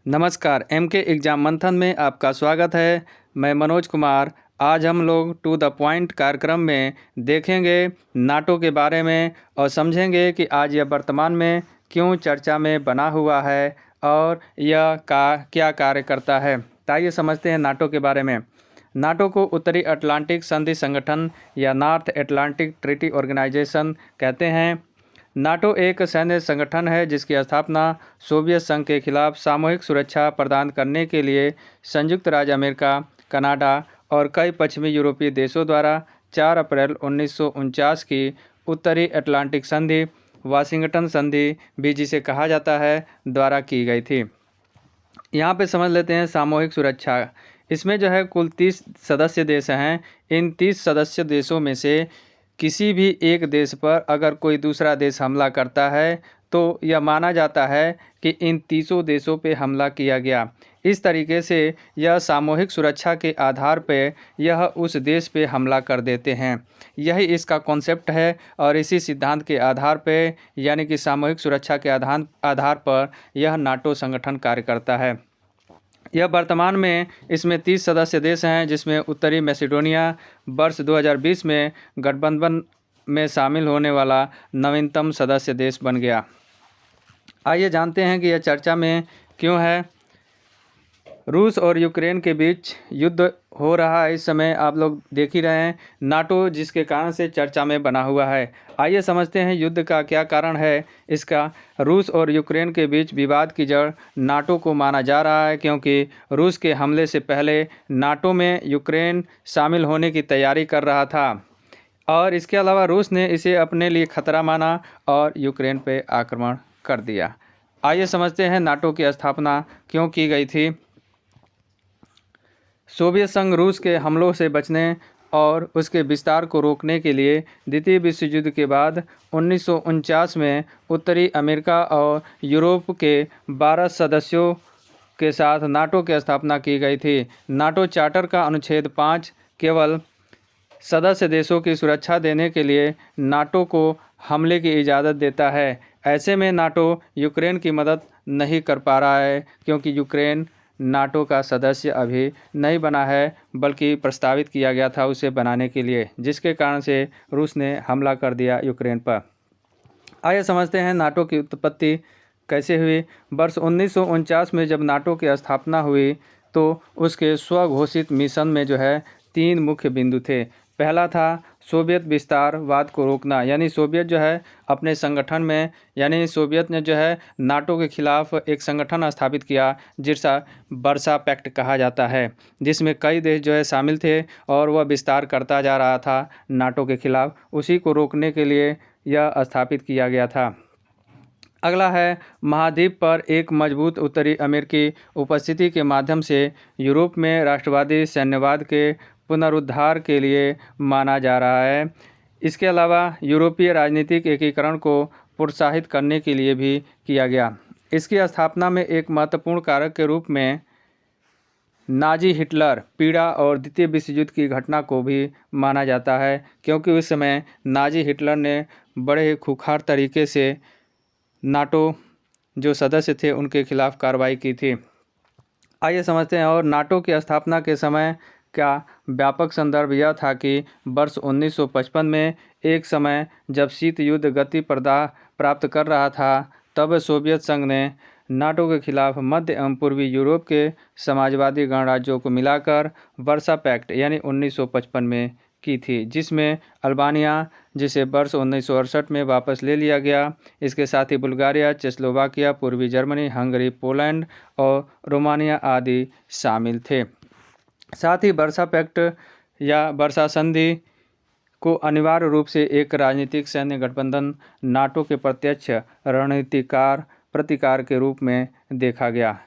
नमस्कार, MK exam मंथन में आपका स्वागत है। मैं मनोज कुमार। आज हम लोग टू द पॉइंट कार्यक्रम में देखेंगे नाटो के बारे में और समझेंगे कि आज यह वर्तमान में क्यों चर्चा में बना हुआ है और यह क्या कार्य करता है। आइए समझते हैं नाटो के बारे में। नाटो को उत्तरी अटलांटिक संधि संगठन या नॉर्थ अटलांटिक ट्रीटी ऑर्गेनाइजेशन कहते हैं। नाटो एक सैन्य संगठन है जिसकी स्थापना सोवियत संघ के खिलाफ सामूहिक सुरक्षा प्रदान करने के लिए संयुक्त राज्य अमेरिका, कनाडा और कई पश्चिमी यूरोपीय देशों द्वारा 4 अप्रैल 1949 की उत्तरी अटलांटिक संधि, वाशिंगटन संधि भी जिसे कहा जाता है, द्वारा की गई थी। यहाँ पे समझ लेते हैं सामूहिक सुरक्षा। इसमें जो है कुल 30 सदस्य देश हैं। इन 30 सदस्य देशों में से किसी भी एक देश पर अगर कोई दूसरा देश हमला करता है तो यह माना जाता है कि इन 30 देशों पे हमला किया गया। इस तरीके से यह सामूहिक सुरक्षा के आधार पे यह उस देश पे हमला कर देते हैं। यही इसका कॉन्सेप्ट है और इसी सिद्धांत के आधार पे यानी कि सामूहिक सुरक्षा के आधार पर यह नाटो संगठन कार्य करता है। यह वर्तमान में इसमें 30 सदस्य देश हैं, जिसमें उत्तरी मैसेडोनिया वर्ष 2020 में गठबंधन में शामिल होने वाला नवीनतम सदस्य देश बन गया। आइए जानते हैं कि यह चर्चा में क्यों है। रूस और यूक्रेन के बीच युद्ध हो रहा है इस समय, आप लोग देख ही रहे हैं। नाटो जिसके कारण से चर्चा में बना हुआ है। आइए समझते हैं युद्ध का क्या कारण है इसका। रूस और यूक्रेन के बीच विवाद की जड़ नाटो को माना जा रहा है, क्योंकि रूस के हमले से पहले नाटो में यूक्रेन शामिल होने की तैयारी कर रहा था और इसके अलावा रूस ने इसे अपने लिए खतरा माना और यूक्रेन पे आक्रमण कर दिया। आइए समझते हैं नाटो की स्थापना क्यों की गई थी। सोवियत संघ रूस के हमलों से बचने और उसके विस्तार को रोकने के लिए द्वितीय विश्व युद्ध के बाद 1949 में उत्तरी अमेरिका और यूरोप के 12 सदस्यों के साथ नाटो की स्थापना की गई थी। नाटो चार्टर का अनुच्छेद 5 केवल सदस्य देशों की सुरक्षा देने के लिए नाटो को हमले की इजाज़त देता है। ऐसे में नाटो यूक्रेन की मदद नहीं कर पा रहा है, क्योंकि यूक्रेन नाटो का सदस्य अभी नहीं बना है, बल्कि प्रस्तावित किया गया था उसे बनाने के लिए, जिसके कारण से रूस ने हमला कर दिया यूक्रेन पर। आइए समझते हैं नाटो की उत्पत्ति कैसे हुई। वर्ष 1949 में जब नाटो की स्थापना हुई तो उसके स्वघोषित मिशन में जो है 3 मुख्य बिंदु थे। पहला था सोवियत विस्तारवाद को रोकना, यानी सोवियत जो है अपने संगठन में, यानी सोवियत ने जो है नाटो के खिलाफ एक संगठन स्थापित किया जिसे वर्सा पैक्ट कहा जाता है, जिसमें कई देश जो है शामिल थे और वह विस्तार करता जा रहा था नाटो के खिलाफ। उसी को रोकने के लिए यह स्थापित किया गया था। अगला है महाद्वीप पर एक मजबूत उत्तरी अमेरिकी उपस्थिति के माध्यम से यूरोप में राष्ट्रवादी सैन्यवाद के पुनरुद्धार के लिए माना जा रहा है। इसके अलावा यूरोपीय राजनीतिक एकीकरण को प्रोत्साहित करने के लिए भी किया गया। इसकी स्थापना में एक महत्वपूर्ण कारक के रूप में नाजी हिटलर पीड़ा और द्वितीय विश्व युद्ध की घटना को भी माना जाता है, क्योंकि उस समय नाजी हिटलर ने बड़े ही खूंखार तरीके से नाटो जो सदस्य थे उनके खिलाफ कार्रवाई की थी। आइए समझते हैं। और नाटो की स्थापना के समय का व्यापक संदर्भ यह था कि वर्ष 1955 में एक समय जब शीत युद्ध गति प्राप्त कर रहा था, तब सोवियत संघ ने नाटो के खिलाफ मध्य एवं पूर्वी यूरोप के समाजवादी गणराज्यों को मिलाकर वर्सा पैक्ट यानी 1955 में की थी, जिसमें अल्बानिया, जिसे वर्ष 1968 में वापस ले लिया गया, इसके साथ ही बुल्गारिया, चेस्लोवाकिया, पूर्वी जर्मनी, हंगरी, पोलैंड और रोमानिया आदि शामिल थे। साथ ही वर्सा पैक्ट या वर्सा संधि को अनिवार्य रूप से एक राजनीतिक सैन्य गठबंधन नाटो के प्रत्यक्ष रणनीतिकार प्रतिकार के रूप में देखा गया।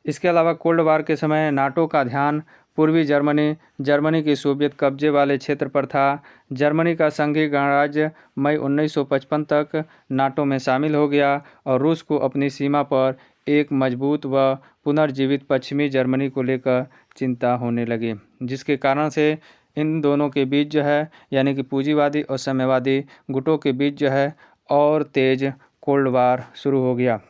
इसके अलावा कोल्ड वार के समय नाटो का ध्यान पूर्वी जर्मनी की सोवियत कब्जे वाले क्षेत्र पर था। जर्मनी का संघीय गणराज्य मई 1955 तक नाटो में शामिल हो गया और रूस को अपनी सीमा पर एक मजबूत व पुनर्जीवित पश्चिमी जर्मनी को लेकर चिंता होने लगी, जिसके कारण से इन दोनों के बीच जो है यानी कि पूंजीवादी और साम्यवादी गुटों के बीच जो है और तेज कोल्ड वार शुरू हो गया।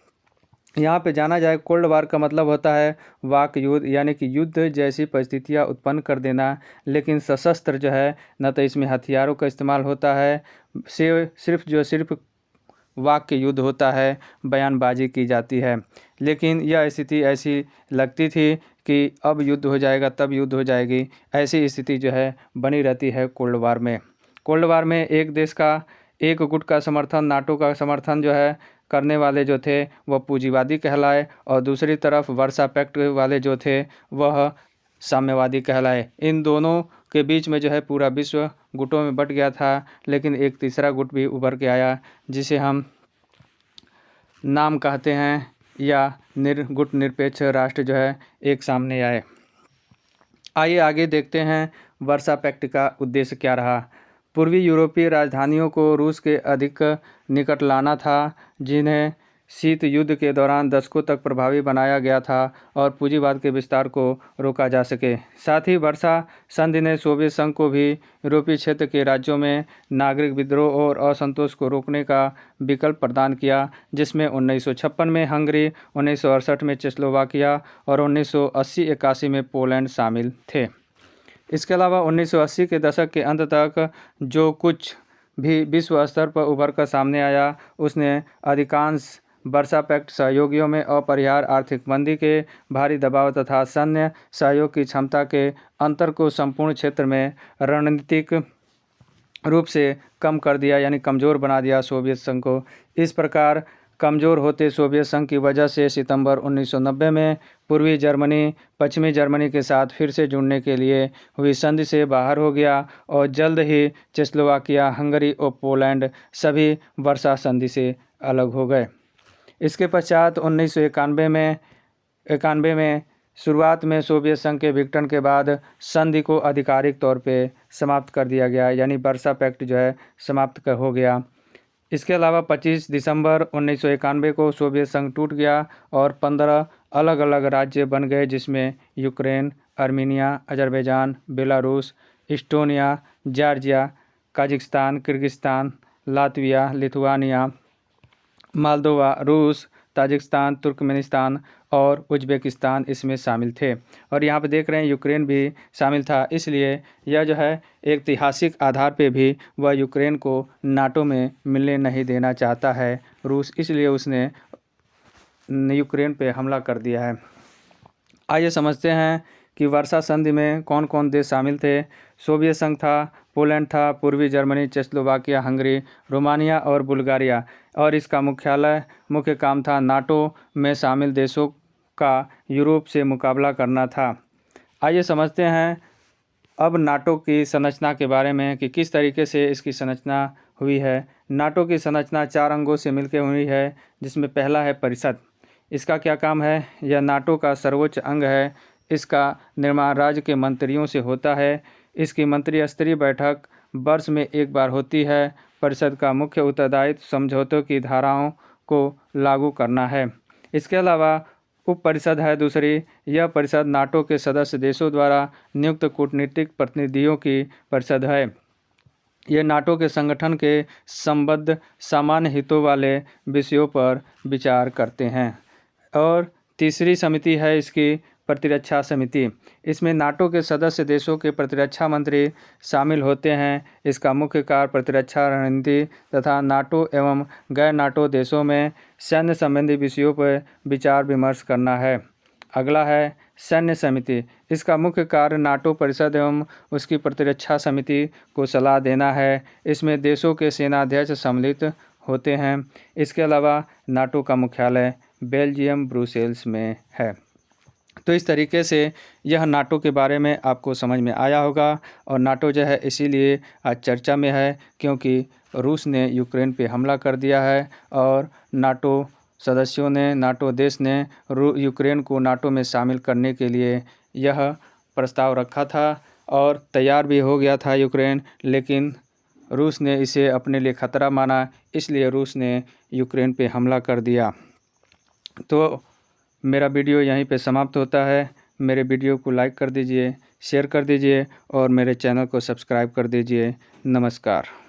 यहाँ पे जाना जाए, कोल्ड वार का मतलब होता है वाक युद्ध, यानी कि युद्ध जैसी परिस्थितियाँ उत्पन्न कर देना, लेकिन सशस्त्र जो है न तो इसमें हथियारों का इस्तेमाल होता है, सिर्फ वाक्य युद्ध होता है, बयानबाजी की जाती है। लेकिन यह स्थिति ऐसी लगती थी कि अब युद्ध हो जाएगा, तब युद्ध हो जाएगी, ऐसी स्थिति जो है बनी रहती है कोल्ड वार में। कोल्ड वार में एक देश का एक गुट का समर्थन, नाटो का समर्थन जो है करने वाले जो थे वह पूंजीवादी कहलाए, और दूसरी तरफ वर्सा पैक्ट वाले जो थे वह साम्यवादी कहलाए। इन दोनों के बीच में जो है पूरा विश्व गुटों में बंट गया था, लेकिन एक तीसरा गुट भी उभर के आया जिसे हम नाम कहते हैं, या गुट निरपेक्ष राष्ट्र जो है एक सामने आए। आइए आगे देखते हैं वर्सा पैक्ट का उद्देश्य क्या रहा। पूर्वी यूरोपीय राजधानियों को रूस के अधिक निकट लाना था, जिन्हें शीत युद्ध के दौरान दशकों तक प्रभावी बनाया गया था, और पूंजीवाद के विस्तार को रोका जा सके। साथ ही वर्सा संधि ने सोवियत संघ को भी यूरोपीय क्षेत्र के राज्यों में नागरिक विद्रोह और असंतोष को रोकने का विकल्प प्रदान किया, जिसमें 1956 में हंगरी, 1968 में चेकोस्लोवाकिया और 1980-81 में पोलैंड शामिल थे। इसके अलावा 1980 के दशक के अंत तक जो कुछ भी विश्व स्तर पर उभर कर सामने आया, उसने अधिकांश वर्सा पैक्ट सहयोगियों में अपरिहार्य आर्थिक मंदी के भारी दबाव तथा सैन्य सहयोग की क्षमता के अंतर को संपूर्ण क्षेत्र में रणनीतिक रूप से कम कर दिया, यानी कमज़ोर बना दिया सोवियत संघ को। इस प्रकार कमज़ोर होते सोवियत संघ की वजह से सितंबर 1990 में पूर्वी जर्मनी पश्चिमी जर्मनी के साथ फिर से जुड़ने के लिए हुई संधि से बाहर हो गया, और जल्द ही चेकोस्लोवाकिया, हंगरी और पोलैंड सभी वर्सा संधि से अलग हो गए। इसके पश्चात 1991 में शुरुआत में सोवियत संघ के विघटन के बाद संधि को आधिकारिक तौर पे समाप्त कर दिया गया, यानी वर्सा पैक्ट जो है समाप्त हो गया। इसके अलावा 25 दिसंबर 1991 को सोवियत संघ टूट गया और 15 अलग अलग राज्य बन गए, जिसमें Ukraine, Armenia, Azerbaijan, Belarus, Estonia, Georgia, Kazakhstan, Kyrgyzstan, Latvia, Lithuania, Moldova, रूस, ताजिकिस्तान, तुर्कमेनिस्तान और उज़्बेकिस्तान इसमें शामिल थे। और यहाँ पे देख रहे हैं यूक्रेन भी शामिल था, इसलिए यह जो है ऐतिहासिक आधार पे भी वह यूक्रेन को नाटो में मिलने नहीं देना चाहता है रूस, इसलिए उसने यूक्रेन पे हमला कर दिया है। आइए समझते हैं कि वर्सा संधि में कौन कौन देश शामिल थे। सोवियत संघ था, पोलैंड था, पूर्वी जर्मनी, चेकोस्लोवाकिया, हंगरी, रोमानिया और बुल्गारिया, और इसका मुख्य काम था नाटो में शामिल देशों का यूरोप से मुकाबला करना था। आइए समझते हैं अब नाटो की संरचना के बारे में कि किस तरीके से इसकी संरचना हुई है। नाटो की संरचना 4 अंगों से मिलकर हुई है, जिसमें पहला है परिषद। इसका क्या काम है? यह नाटो का सर्वोच्च अंग है। इसका निर्माण राज्य के मंत्रियों से होता है। इसकी मंत्री स्तरीय बैठक वर्ष में एक बार होती है। परिषद का मुख्य उत्तरदायित्व समझौतों की धाराओं को लागू करना है। इसके अलावा उप परिषद है दूसरी। यह परिषद नाटो के सदस्य देशों द्वारा नियुक्त कूटनीतिक प्रतिनिधियों की परिषद है। ये नाटो के संगठन के संबद्ध सामान्य हितों वाले विषयों पर विचार करते हैं। और तीसरी समिति है इसकी प्रतिरक्षा समिति। इसमें नाटो के सदस्य देशों के प्रतिरक्षा मंत्री शामिल होते हैं। इसका मुख्य कार्य प्रतिरक्षा रणनीति तथा नाटो एवं गैर नाटो देशों में सैन्य संबंधी विषयों पर विचार विमर्श करना है। अगला है सैन्य समिति। इसका मुख्य कार्य नाटो परिषद एवं उसकी प्रतिरक्षा समिति को सलाह देना है। इसमें देशों के सेनाध्यक्ष सम्मिलित होते हैं। इसके अलावा नाटो का मुख्यालय बेल्जियम ब्रुसेल्स में है। तो इस तरीके से यह नाटो के बारे में आपको समझ में आया होगा। और नाटो जो है इसीलिए आज चर्चा में है, क्योंकि रूस ने यूक्रेन पे हमला कर दिया है और नाटो सदस्यों ने, नाटो देश ने यूक्रेन को नाटो में शामिल करने के लिए यह प्रस्ताव रखा था और तैयार भी हो गया था यूक्रेन, लेकिन रूस ने इसे अपने लिए खतरा माना, इसलिए रूस ने यूक्रेन पे हमला कर दिया। तो मेरा वीडियो यहीं पे समाप्त होता है। मेरे वीडियो को लाइक कर दीजिए, शेयर कर दीजिए और मेरे चैनल को सब्सक्राइब कर दीजिए। नमस्कार।